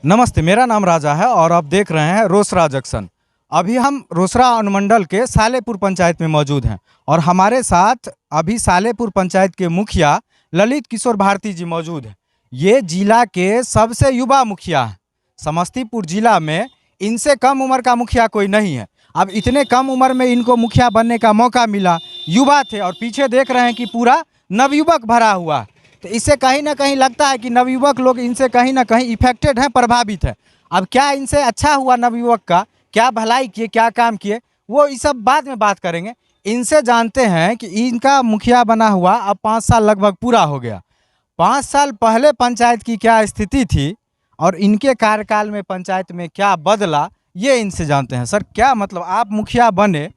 नमस्ते, मेरा नाम राजा है और आप देख रहे हैं रोसड़ा जंक्शन। अभी हम रोसड़ा अनुमंडल के सालेपुर पंचायत में मौजूद हैं और हमारे साथ अभी सालेपुर पंचायत के मुखिया ललित किशोर भारती जी मौजूद हैं। ये जिला के सबसे युवा मुखिया हैं। समस्तीपुर जिला में इनसे कम उम्र का मुखिया कोई नहीं है। अब इतने कम उम्र में इनको मुखिया बनने का मौका मिला, युवा थे और पीछे देख रहे हैं कि पूरा नवयुवक भरा हुआ है। तो इससे कहीं ना कहीं लगता है कि नवयुवक लोग इनसे कहीं ना कहीं इफेक्टेड हैं, प्रभावित है। अब क्या इनसे अच्छा हुआ नवयुवक का, क्या भलाई किए, क्या काम किए, वो इस सब बाद में बात करेंगे। इनसे जानते हैं कि इनका मुखिया बना हुआ अब 5 साल लगभग पूरा हो गया। 5 साल पहले पंचायत की क्या स्थिति थी और इनके कार्यकाल में पंचायत में क्या बदला, ये इनसे जानते हैं। सर, क्या मतलब आप मुखिया बने,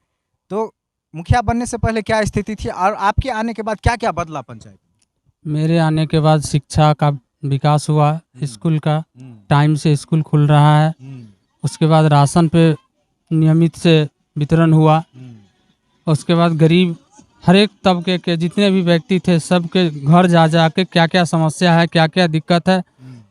तो मुखिया बनने से पहले क्या स्थिति थी और आपके आने के बाद क्या क्या बदला पंचायत? मेरे आने के बाद शिक्षा का विकास हुआ, स्कूल का टाइम से स्कूल खुल रहा है। उसके बाद राशन पे नियमित से वितरण हुआ। उसके बाद गरीब हर एक तबके के जितने भी व्यक्ति थे सबके घर जा जा के क्या क्या समस्या है, क्या क्या दिक्कत है,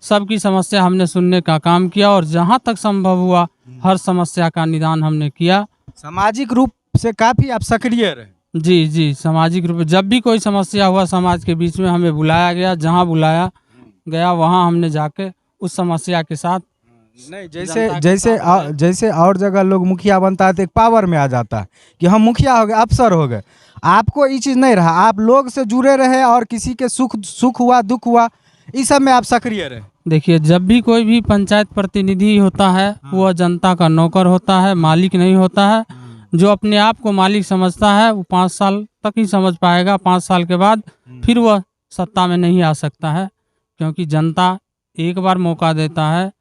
सबकी समस्या हमने सुनने का काम किया और जहाँ तक संभव हुआ हर समस्या का निदान हमने किया। सामाजिक रूप से काफ़ी आप सक्रिय रहे। जी, सामाजिक रूप जब भी कोई समस्या हुआ समाज के बीच में हमें बुलाया गया, जहाँ बुलाया गया वहाँ हमने जाके उस समस्या के साथ नहीं, जैसे और जगह लोग मुखिया बनता है तो एक पावर में आ जाता है कि हम मुखिया हो गए, अफसर हो गए। आपको ये चीज़ नहीं रहा, आप लोग से जुड़े रहे और किसी के सुख हुआ, दुख हुआ, इस सब में आप सक्रिय रहे। देखिए, जब भी कोई भी पंचायत प्रतिनिधि होता है वह जनता का नौकर होता है, मालिक नहीं होता है। जो अपने आप को मालिक समझता है वो 5 साल तक ही समझ पाएगा। 5 साल के बाद फिर वह सत्ता में नहीं आ सकता है, क्योंकि जनता एक बार मौका देता है।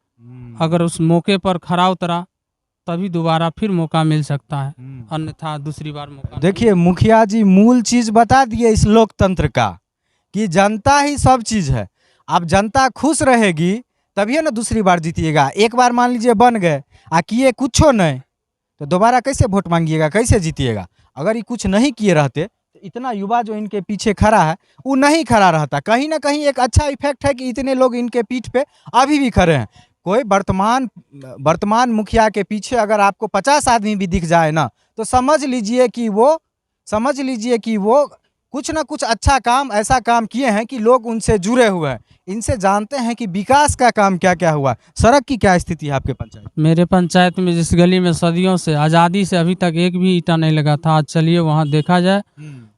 अगर उस मौके पर खरा उतरा तभी दोबारा फिर मौका मिल सकता है, अन्यथा दूसरी बार मौका। देखिए मुखिया जी मूल चीज़ बता दिए इस लोकतंत्र का कि जनता ही सब चीज़ है। अब जनता खुश रहेगी तभी ना दूसरी बार जीतिएगा। एक बार मान लीजिए बन गए आ किए कुछ नहीं तो दोबारा कैसे वोट मांगिएगा, कैसे जीतिएगा? अगर ये कुछ नहीं किए रहते तो इतना युवा जो इनके पीछे खड़ा है वो नहीं खड़ा रहता। कहीं ना कहीं एक अच्छा इफेक्ट है कि इतने लोग इनके पीठ पे अभी भी खड़े हैं। कोई वर्तमान मुखिया के पीछे अगर आपको 50 आदमी भी दिख जाए ना तो समझ लीजिए कि वो कुछ ना कुछ अच्छा काम, ऐसा काम किए हैं कि लोग उनसे जुड़े हुए हैं। इनसे जानते हैं कि विकास का काम क्या क्या हुआ। सड़क की क्या स्थिति है आपके पंचायत? मेरे पंचायत में जिस गली में सदियों से आज़ादी से अभी तक एक भी ईंटा नहीं लगा था, आज चलिए वहाँ देखा जाए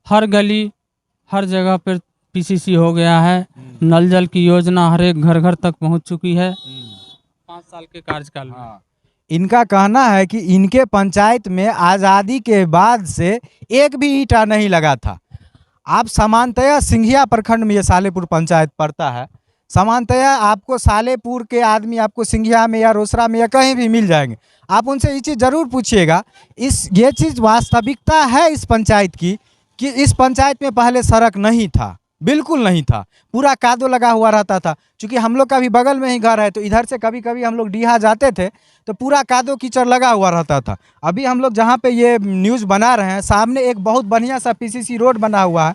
हर गली हर जगह पर पीसीसी हो गया है। नल जल की योजना हर एक घर घर तक पहुँच चुकी है 5 साल के कार्यकाल में। इनका कहना है कि इनके पंचायत में आज़ादी के बाद से एक भी ईंटा नहीं लगा था। आप सामान्यतया सिंघिया प्रखंड में ये सालेपुर पंचायत पड़ता है। सामान्यतया आपको सालेपुर के आदमी आपको सिंघिया में या रोसड़ा में या कहीं भी मिल जाएंगे। आप उनसे ये चीज़ ज़रूर पूछिएगा। ये चीज़ वास्तविकता है इस पंचायत की कि इस पंचायत में पहले सड़क नहीं था, बिल्कुल नहीं था। पूरा कादो लगा हुआ रहता था। चूँकि हम लोग का भी बगल में ही घर है तो इधर से कभी कभी हम लोग डीहा जाते थे तो पूरा कादो कीचड़ लगा हुआ रहता था। अभी हम लोग जहाँ पे ये न्यूज़ बना रहे हैं सामने एक बहुत बढ़िया सा पीसीसी रोड बना हुआ है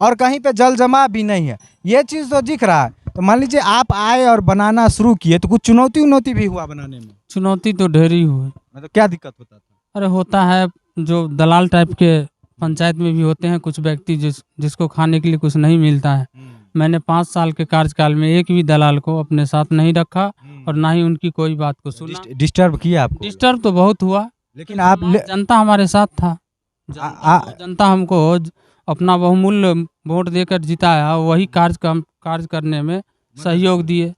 और कहीं पे जल जमाव भी नहीं है। ये चीज़ तो दिख रहा है। तो मान लीजिए आप आए और बनाना शुरू किए तो कुछ चुनौती भी हुआ बनाने में? चुनौती तो ढेरी हुई। मतलब क्या दिक्कत होता था? अरे होता है, जो दलाल टाइप के पंचायत में भी होते हैं कुछ व्यक्ति जिसको खाने के लिए कुछ नहीं मिलता है। मैंने 5 साल के कार्यकाल में एक भी दलाल को अपने साथ नहीं रखा और ना ही उनकी कोई बात को सुना। डिस्टर्ब किया आपको? डिस्टर्ब तो बहुत हुआ, लेकिन आप जनता हमारे साथ था। जनता हमको अपना बहुमूल्य वोट देकर जिताया, वही कार्य करने में सहयोग दिए।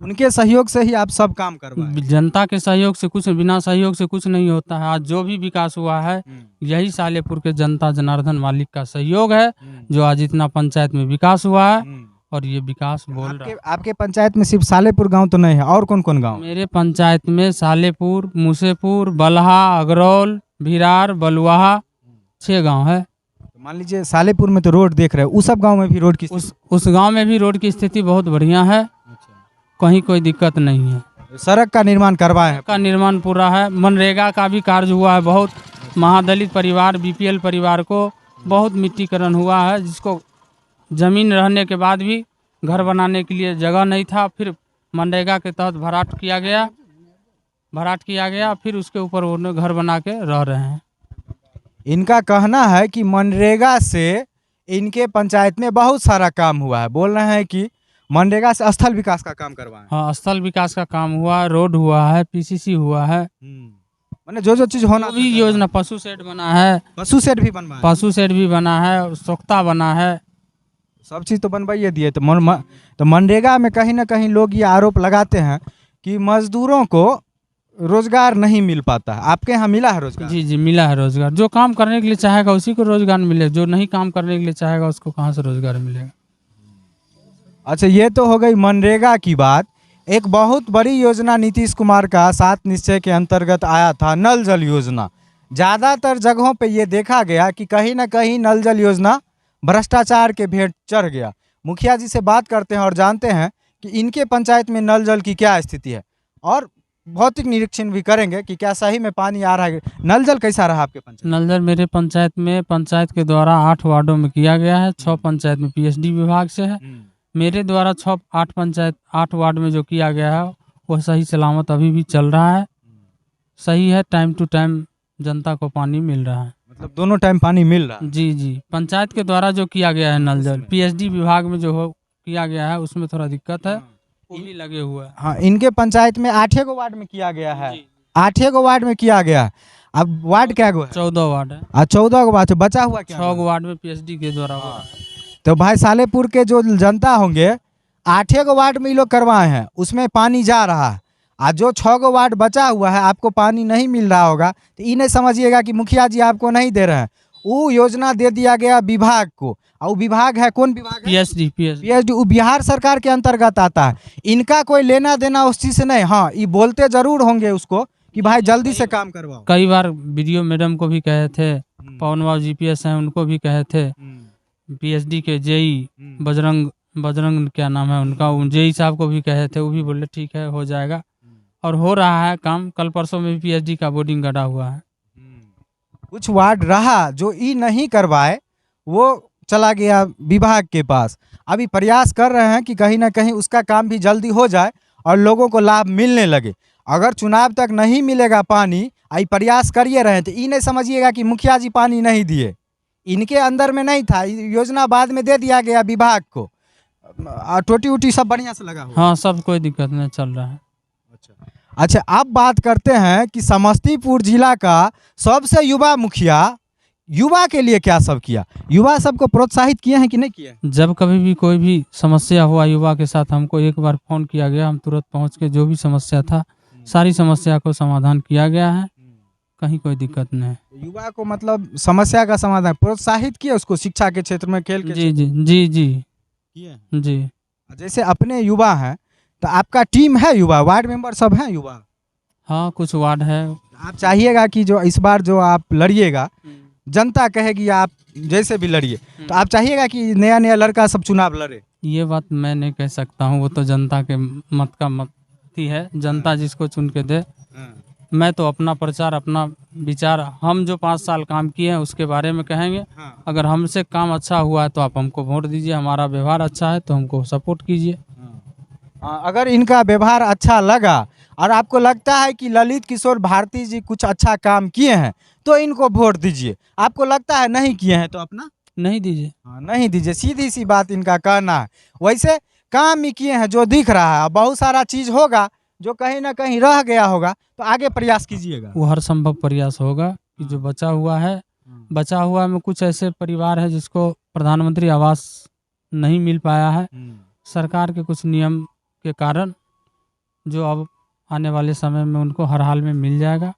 उनके सहयोग से ही आप सब काम करवाए। जनता के सहयोग से कुछ, बिना सहयोग से कुछ नहीं होता है। आज जो भी विकास हुआ है यही सालेपुर के जनता जनार्दन मालिक का सहयोग है, जो आज इतना पंचायत में विकास हुआ है। और ये विकास बोल रहा है। आपके पंचायत में सिर्फ सालेपुर गांव तो नहीं है, और कौन कौन गांव? मेरे पंचायत में सालेपुर, मूसेपुर, बलहा, अगरौल, भिरार, बलुआहा 6 गाँव है। मान लीजिए सालेपुर में तो रोड देख रहे हैं, उस सब गांव में भी रोड की उस गांव में भी रोड की स्थिति बहुत बढ़िया है, कहीं कोई दिक्कत नहीं है। सड़क का निर्माण करवाए हैं? का निर्माण पूरा है। मनरेगा का भी कार्य हुआ है। बहुत महादलित परिवार, बीपीएल परिवार को बहुत मिट्टीकरण हुआ है, जिसको जमीन रहने के बाद भी घर बनाने के लिए जगह नहीं था, फिर मनरेगा के तहत भराट किया गया, फिर उसके ऊपर वो घर बना के रह रहे हैं। इनका कहना है कि मनरेगा से इनके पंचायत में बहुत सारा काम हुआ है। बोल रहे हैं कि मनरेगा से स्थल विकास का काम करवाए। हाँ, स्थल विकास का काम हुआ है, रोड हुआ है, पीसीसी हुआ है, मैंने जो चीज होना भी योजना, पशु शेड बना है, पशु शेड भी बनवाए, पशु शेड भी बना है, सोख्ता बना है, सब चीज तो बनवाइए दिए। तो मनरेगा में कहीं ना कहीं लोग ये आरोप लगाते हैं कि मजदूरों को रोजगार नहीं मिल पाता। आपके यहाँ मिला है रोजगार? जी जी मिला है रोजगार। जो काम करने के लिए चाहेगा उसी को रोजगार मिलेगा, जो नहीं काम करने के लिए चाहेगा उसको कहाँ से रोजगार मिलेगा। अच्छा, ये तो हो गई मनरेगा की बात। एक बहुत बड़ी योजना नीतीश कुमार का 7 निश्चय के अंतर्गत आया था, नल जल योजना। ज़्यादातर जगहों पे ये देखा गया कि कहीं ना कहीं नल जल योजना भ्रष्टाचार के भेंट चढ़ गया। मुखिया जी से बात करते हैं और जानते हैं कि इनके पंचायत में नल जल की क्या स्थिति है, और भौतिक निरीक्षण भी करेंगे कि क्या सही में पानी आ रहा है। नल जल कैसा रहा आपके पंचायत? नल जल मेरे पंचायत में पंचायत के द्वारा 8 वार्डों में किया गया है। 6 पंचायत में पीएचडी विभाग से है। मेरे द्वारा 8 वार्ड में जो किया गया है वो सही सलामत अभी भी चल रहा है, सही है। टाइम टू टाइम जनता को पानी मिल रहा है, मतलब दोनों टाइम पानी मिल रहा है? जी जी। पंचायत के द्वारा जो किया गया है नल जल, पीएचडी विभाग में जो किया गया है उसमें थोड़ा दिक्कत है, वो भी लगे हुए हैं। हाँ, इनके पंचायत में 8 वार्ड में किया गया है। 8 वार्ड में किया गया। अब वार्ड क्या गो है? 14 वार्ड है। 14 गो वार्ड बचा हुआ क्या? 6 वार्ड में पीएचडी के द्वारा हुआ है। तो भाई सालेपुर के जो जनता होंगे, 8 वार्ड में ये लोग करवाए हैं, उसमें पानी जा रहा है। आज जो 6 वार्ड बचा हुआ है आपको पानी नहीं मिल रहा होगा, तो ये नहीं समझिएगा कि मुखिया जी आपको नहीं दे रहे हैं। वो योजना दे दिया गया विभाग को, और वो विभाग है कौन विभाग है? पीएचडी। वो बिहार सरकार के अंतर्गत आता है। इनका कोई लेना देना उस चीज से नहीं। हाँ, ये बोलते जरूर होंगे उसको कि भाई जल्दी से काम करवाओ। कई बार वीडियो मैडम को भी कहे थे, पवन बाबू जीपीएस हैं उनको भी कहे थे, पीएचडी के जेई बजरंग क्या नाम है उनका, जेई साहब को भी कहे थे, वो भी बोले ठीक है हो जाएगा, और हो रहा है काम। कल परसों में भी पीएचडी का बोर्डिंग गड़ा हुआ है। कुछ वार्ड रहा जो ई नहीं करवाए, वो चला गया विभाग के पास। अभी प्रयास कर रहे हैं कि कहीं ना कहीं उसका काम भी जल्दी हो जाए और लोगों को लाभ मिलने लगे। अगर चुनाव तक नहीं मिलेगा पानी, आई प्रयास करिए रहे, तो ये नहीं समझिएगा कि मुखिया जी पानी नहीं दिए। इनके अंदर में नहीं था, योजना बाद में दे दिया गया विभाग को। टोटी उटी सब बढ़िया से लगा हुआ? हाँ, सब कोई दिक्कत नहीं चल रहा है। अच्छा, अब बात करते हैं कि समस्तीपुर जिला का सबसे युवा मुखिया युवा के लिए क्या सब किया, युवा सबको प्रोत्साहित किए हैं कि नहीं किए? जब कभी भी कोई भी समस्या हुआ युवा के साथ, हमको एक बार फोन किया गया, हम तुरंत पहुंच के जो भी समस्या था सारी समस्या को समाधान किया गया है, कहीं कोई दिक्कत नहीं। युवा को मतलब समस्या का समाधान प्रोत्साहित किया उसको, शिक्षा के क्षेत्र में, खेल के जी जी जी जी किए जी। जैसे अपने युवा हैं, तो आपका टीम है युवा, वार्ड मेंबर सब हैं युवा? हाँ, कुछ वार्ड है। आप चाहिएगा कि जो इस बार जो आप लड़िएगा, जनता कहेगी आप जैसे भी लड़िए, तो आप चाहिएगा कि नया नया लड़का सब चुनाव लड़े? ये बात मैं नहीं कह सकता हूँ, वो तो जनता के मत का मत ही है, जनता जिसको चुन के दे। मैं तो अपना प्रचार, अपना विचार, हम जो 5 साल काम किए हैं उसके बारे में कहेंगे। अगर हमसे काम अच्छा हुआ है तो आप हमको वोट दीजिए, हमारा व्यवहार अच्छा है तो हमको सपोर्ट कीजिए। अगर इनका व्यवहार अच्छा लगा और आपको लगता है कि ललित किशोर भारती जी कुछ अच्छा काम किए हैं, तो इनको वोट दीजिए। आपको लगता है नहीं किए हैं तो अपना नहीं दीजिए। नहीं दीजिए, सीधी सी बात इनका कहना है। वैसे काम ही किए हैं जो दिख रहा है, बहुत सारा चीज होगा जो कहीं ना कहीं रह गया होगा, तो आगे प्रयास कीजिएगा। वो हर संभव प्रयास होगा कि जो बचा हुआ में कुछ ऐसे परिवार है जिसको प्रधानमंत्री आवास नहीं मिल पाया है सरकार के कुछ नियम के कारण, जो अब आने वाले समय में उनको हर हाल में मिल जाएगा,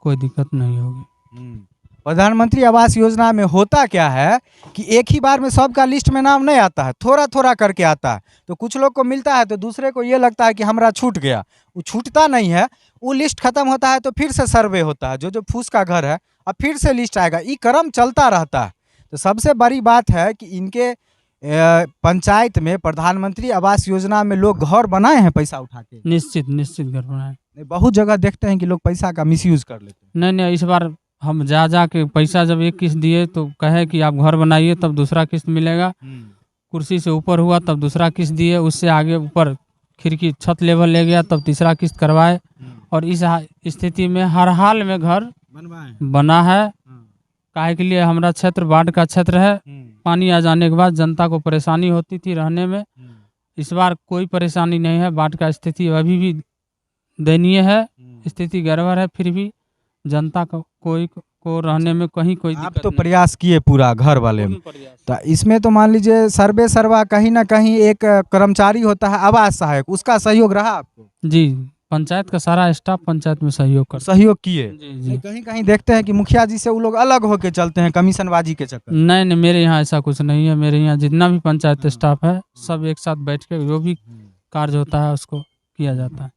कोई दिक्कत नहीं होगी। प्रधानमंत्री आवास योजना में होता क्या है कि एक ही बार में सबका लिस्ट में नाम नहीं आता है, थोड़ा थोड़ा करके आता है। तो कुछ लोग को मिलता है तो दूसरे को ये लगता है कि हमारा छूट गया, वो छूटता नहीं है। वो लिस्ट खत्म होता है तो फिर से सर्वे होता है, जो फूस का घर है, अब फिर से लिस्ट आएगा, ये क्रम चलता रहता है। तो सबसे बड़ी बात है कि इनके पंचायत में प्रधानमंत्री आवास योजना में लोग घर बनाए हैं पैसा उठा के? निश्चित घर बनाए। बहुत जगह देखते हैं कि लोग पैसा का मिसयूज कर लेते हैं। नहीं, इस बार हम जा के पैसा जब एक किस्त दिए तो कहे कि आप घर बनाइए, तब दूसरा किस्त मिलेगा। कुर्सी से ऊपर हुआ तब दूसरा किस्त दिए, उससे आगे ऊपर खिड़की छत लेवल ले गया, तब तीसरा किस्त करवाए। और इस स्थिति में हर हाल में घर बना है। काहे के लिए हमारा क्षेत्र बाढ़ का क्षेत्र है। पानी आ जाने के बाद जनता को परेशानी होती थी रहने में। इस बार कोई परेशानी नहीं है। बाढ़ का स्थिति अभी भी दयनीय है, स्थिति गड़बड़ है, फिर भी जनता को रहने में कहीं कोई आप दिक्कत तो नहीं। प्रयास किए पूरा घर वाले में, पूर्ण प्रयास। तो इसमें तो मान लीजिए सर्वे सर्वा कहीं ना कहीं एक कर्मचारी होता है आवास सहायक, उसका सहयोग रहा आपको? जी, पंचायत का सारा स्टाफ पंचायत में सहयोग करता सहयोग किए? है। जी जी। कहीं कहीं देखते हैं कि मुखिया जी से वो लोग अलग होके चलते हैं कमीशनबाजी के चक्कर में। नहीं नहीं, मेरे यहाँ ऐसा कुछ नहीं है। मेरे यहाँ जितना भी पंचायत स्टाफ है सब एक साथ बैठ के जो भी कार्य होता है उसको किया जाता है।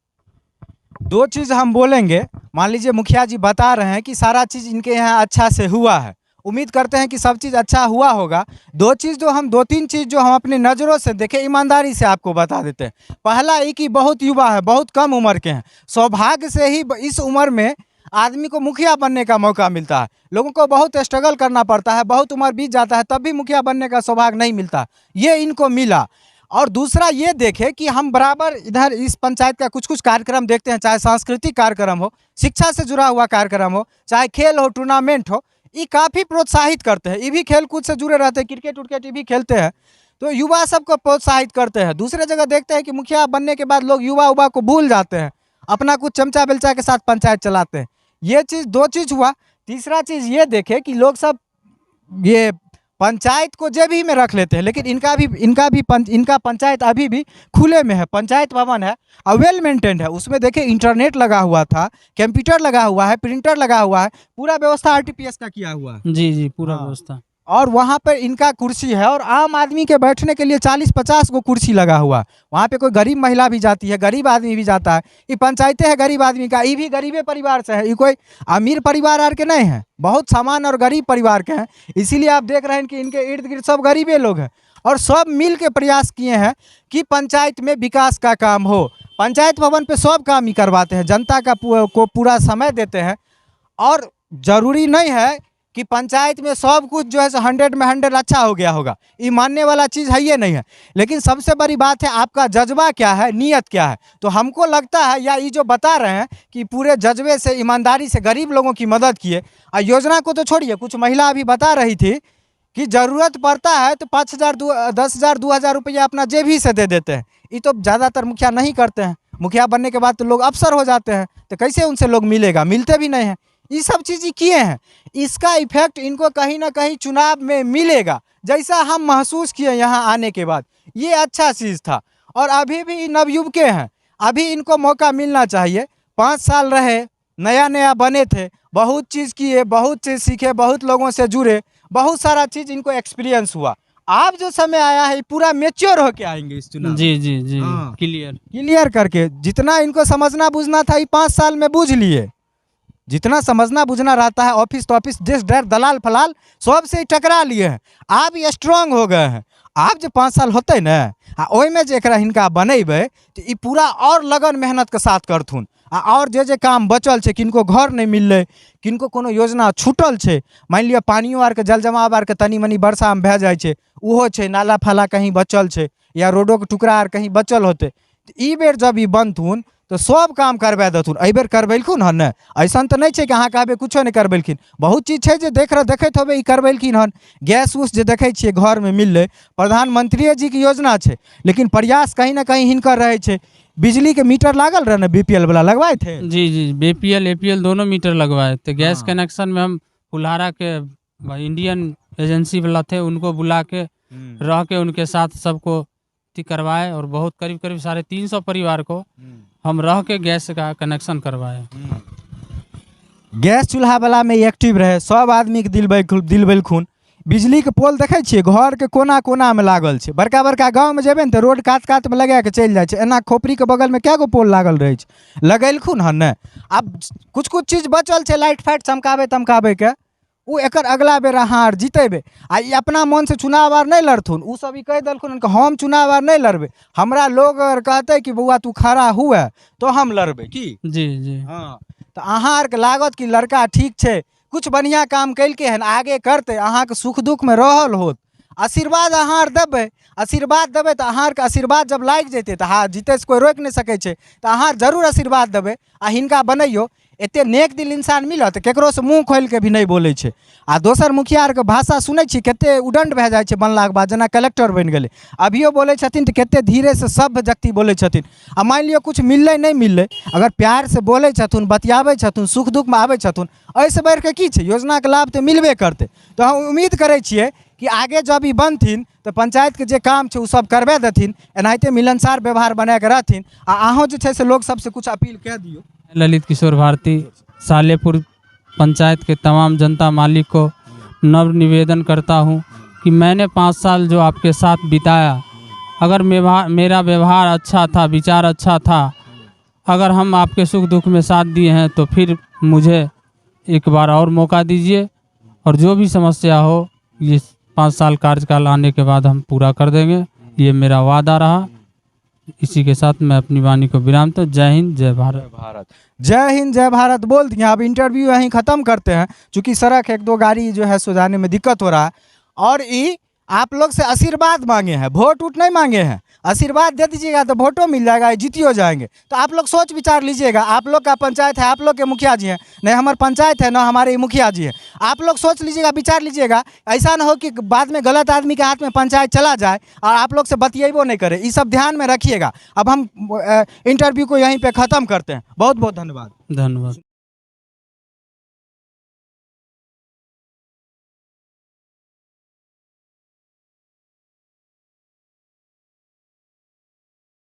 दो चीज हम बोलेंगे। मान लीजिए मुखिया जी बता रहे हैं कि सारा चीज इनके यहाँ अच्छा से हुआ है, उम्मीद करते हैं कि सब चीज़ अच्छा हुआ होगा। दो तीन चीज़ जो हम अपनी नज़रों से देखे, ईमानदारी से आपको बता देते हैं। पहला ये कि बहुत युवा है, बहुत कम उम्र के हैं। सौभाग्य से ही इस उम्र में आदमी को मुखिया बनने का मौका मिलता है। लोगों को बहुत स्ट्रगल करना पड़ता है, बहुत उम्र बीत जाता है तब भी मुखिया बनने का सौभाग्य नहीं मिलता, ये इनको मिला। और दूसरा ये देखे कि हम बराबर इधर इस पंचायत का कुछ कुछ कार्यक्रम देखते हैं, चाहे सांस्कृतिक कार्यक्रम हो, शिक्षा से जुड़ा हुआ कार्यक्रम हो, चाहे खेल हो, टूर्नामेंट हो, ये काफ़ी प्रोत्साहित करते हैं। ये भी खेल कूद से जुड़े रहते हैं, क्रिकेट उर्केट ये भी खेलते हैं, तो युवा सबको प्रोत्साहित करते हैं। दूसरे जगह देखते हैं कि मुखिया बनने के बाद लोग युवा उवा को भूल जाते हैं, अपना कुछ चमचा बेलचा के साथ पंचायत चलाते हैं। ये चीज़ दो चीज़ हुआ। तीसरा चीज़ ये देखे कि लोग सब ये पंचायत को जेबी में रख लेते हैं, लेकिन इनका पंचायत अभी भी खुले में है। पंचायत भवन है और वेल मेंटेन्ड है। उसमें देखिए इंटरनेट लगा हुआ था, कंप्यूटर लगा हुआ है, प्रिंटर लगा हुआ है, पूरा व्यवस्था आरटीपीएस का किया हुआ है। जी जी, पूरा हाँ। व्यवस्था। और वहाँ पर इनका कुर्सी है और आम आदमी के बैठने के लिए 40-50 को कुर्सी लगा हुआ है। वहाँ पे कोई गरीब महिला भी जाती है, गरीब आदमी भी जाता है। ये पंचायतें है गरीब आदमी का, ये भी गरीबे परिवार से है, ये कोई अमीर परिवार आर के नहीं है, बहुत सामान्य और गरीब परिवार के हैं। इसीलिए आप देख रहे हैं कि इनके इर्द गिर्द सब गरीबे लोग हैं और सब मिल के प्रयास किए हैं कि पंचायत में विकास का काम हो। पंचायत भवन पे सब काम ही करवाते हैं, जनता को पूरा समय देते हैं। और ज़रूरी नहीं है कि पंचायत में सब कुछ जो है 100 में 100 अच्छा हो गया होगा, ये मानने वाला चीज़ है ये नहीं है। लेकिन सबसे बड़ी बात है आपका जज्बा क्या है, नीयत क्या है। तो हमको लगता है या ये जो बता रहे हैं कि पूरे जज्बे से, ईमानदारी से गरीब लोगों की मदद किए। और योजना को तो छोड़िए, कुछ महिला अभी बता रही थी कि ज़रूरत पड़ता है तो 5,000 10,000 2,000 रुपया अपना जेबी से दे देते हैं। ये तो ज़्यादातर मुखिया नहीं करते हैं। मुखिया बनने के बाद तो लोग अफसर हो जाते हैं, तो कैसे उनसे लोग मिलेगा, मिलते भी नहीं हैं। ये सब चीज़ें किए हैं, इसका इफेक्ट इनको कहीं ना कहीं चुनाव में मिलेगा, जैसा हम महसूस किए यहाँ आने के बाद। ये अच्छा चीज़ था। और अभी भी नवयुवक हैं, अभी इनको मौका मिलना चाहिए। 5 साल रहे, नया नया बने थे, बहुत चीज़ किए, बहुत चीज़ सीखे, बहुत लोगों से जुड़े, बहुत सारा चीज़ इनको एक्सपीरियंस हुआ। आप जो समय आया है पूरा मेच्योर होके आएंगे इस चुनाव। जी जी जी, हाँ। क्लियर करके जितना इनको समझना बुझना था ये 5 साल में बूझ लिए। जितना समझना बुझना रहता है, ऑफिस तो ऑफिस, देश डर दलाल फलाल सबसे टकरा लिए हैं। आप ये स्ट्रांग हो गए हैं। आप जो 5 साल होते ना ओहि में जेकरा हिनका बनेबे तो ये पूरा और लगन मेहनत के साथ करथुन। और जे काम बचल है, किनको घर नहीं मिलले, किनको कोनो योजना छूटल है, मान लिया पानियो आर के जल जमाव आर के तनी मनी वर्षा में भे जाए छे, उहो छे, नाला फाला कहीं बचल है या रोडो के टुकड़ा आर कहीं बचल होते, तो ई बेर जब ई बनथुन तो सब काम करवा देथुन। एहिबेर करवेलखुन हन न, ऐसा तो नहीं है कि अहाँ कहबे कुछो नहीं करवेलखिन। बहुत चीज है जो देखत होबे ई करवेलखिन हन। गैस उस जो देखे छिए घर में मिलले, प्रधानमंत्री जी की योजना है, लेकिन प्रयास कहीं ना कहीं हिनकर रहे छे। बिजली के मीटर लागल रहे ना, बीपीएल वाला लगवाए थे। जी जी, बीपीएल एपीएल दोनों मीटर लगवाए थे। गैस हाँ। कनेक्शन में हम फुलहारा के इंडियन एजेंसी वाला थे, उनको बुला के रह के उनके साथ सबको करवाए और बहुत करीब करीब 350 परिवार को हम रह के गैस का कनेक्शन करवाए। गैस चूल्हा वाला में एक्टिव रहे, सब आदमी के दिलबेल खून। बिजली के पोल देखे छिए घर के कोना कोना में लागल है। बड़का बड़का गाँव में जेबे न तो रोड कात कात में लगा के चल जाए, एना खोपड़ी के बगल में क्या गो पोल लागल रहे, लगेलखुन हन न। अब कुछ कुछ चीज बचल है, लाइट फाइट चमकाबे तमकाबे के, वो एकर अगला बेर अहाँ आर जीतेबे। आ अपना मन से चुनाव आर नहीं लड़थुन, उ सब कह दिलखुन हम चुनाव आर नहीं लड़बे। हमरा लोग अगर कहते कि बउआ तू खड़ा हुए तो हम लड़बे की। जी जी, हाँ, तो अहाँ आर के लागत कि लड़का ठीक है, कुछ बढ़िया काम कैलके हन, आगे करते, अहाँ के सुख दुख में रहल होत, आशीर्वाद अहाँ आर देबै, आशीर्वाद देबै तऽ अहाँ आरके आशीर्वाद जब लागि जेतै तऽ हाँ जीतैसँ कोइ रोकि नहि सकै छै, तऽ अहाँ जरूर आशीर्वाद देबै आ हिनका बनैयौ। एते नेक दिल इंसान मिलत केकरोसँ मुँह खोलि के भी नहीं बोलै छै। आ दोसर मुखिया आरके भाषा सुनै छी कते उदंड भए जाइ छै बनलाके बाद, जेना कलेक्टर बनि गेलै, अभियो बोलै छथिन तऽ कते धीरे से सभ्य व्यक्ति बोलै छथिन। आ मानि लिअ कुछ मिललै नहीं मिललै, अगर प्यार से बोलै छथुन, बतियाबै छथुन, सुख दुःखमे आबै छथुन, एहिसँ बढ़ि कऽ की छै, योजनाके लाभ तऽ मिलबे करतै। तऽ हम उम्मीद करै छियै कि आगे जब ई बनथिन तऽ पंचायतके जे काम छै ओ सब करबे देथिन, एनाहिते मिलनसार व्यवहार बनाए कऽ रहथिन। आ अहूँ जे छै से लोक सबसे कुछ अपील कऽ दियौ। ललित किशोर भारती सालेपुर पंचायत के तमाम जनता मालिक को नव निवेदन करता हूँ कि मैंने 5 साल जो आपके साथ बिताया, अगर मेरा व्यवहार अच्छा था, विचार अच्छा था, अगर हम आपके सुख दुख में साथ दिए हैं तो फिर मुझे एक बार और मौका दीजिए, और जो भी समस्या हो ये 5 साल कार्यकाल आने के बाद हम पूरा कर देंगे, ये मेरा वादा रहा। इसी के साथ मैं अपनी वाणी को विराम तो जय हिंद जय भारत। भारत, जय हिंद जय भारत बोल दिए। अब इंटरव्यू यहीं ख़त्म करते हैं, चूँकि सड़क 1-2 गाड़ी जो है सो जाने में दिक्कत हो रहा है। और ये आप लोग से आशीर्वाद मांगे हैं, वोट उट नहीं मांगे हैं। आशीर्वाद दे दीजिएगा तो वोटो मिल जाएगा, जीतियो जाएंगे। तो आप लोग सोच विचार लीजिएगा, आप लोग का पंचायत है, आप लोग के मुखिया जी हैं, नहीं हमारे पंचायत है ना हमारे मुखिया जी हैं। आप लोग सोच लीजिएगा, विचार लीजिएगा, ऐसा ना हो कि बाद में गलत आदमी के हाथ में पंचायत चला जाए और आप लोग से बतिएबो नहीं करे। ये सब ध्यान में रखिएगा। अब हम इंटरव्यू को यहीं पे ख़त्म करते हैं। बहुत बहुत धन्यवाद। धन्यवाद।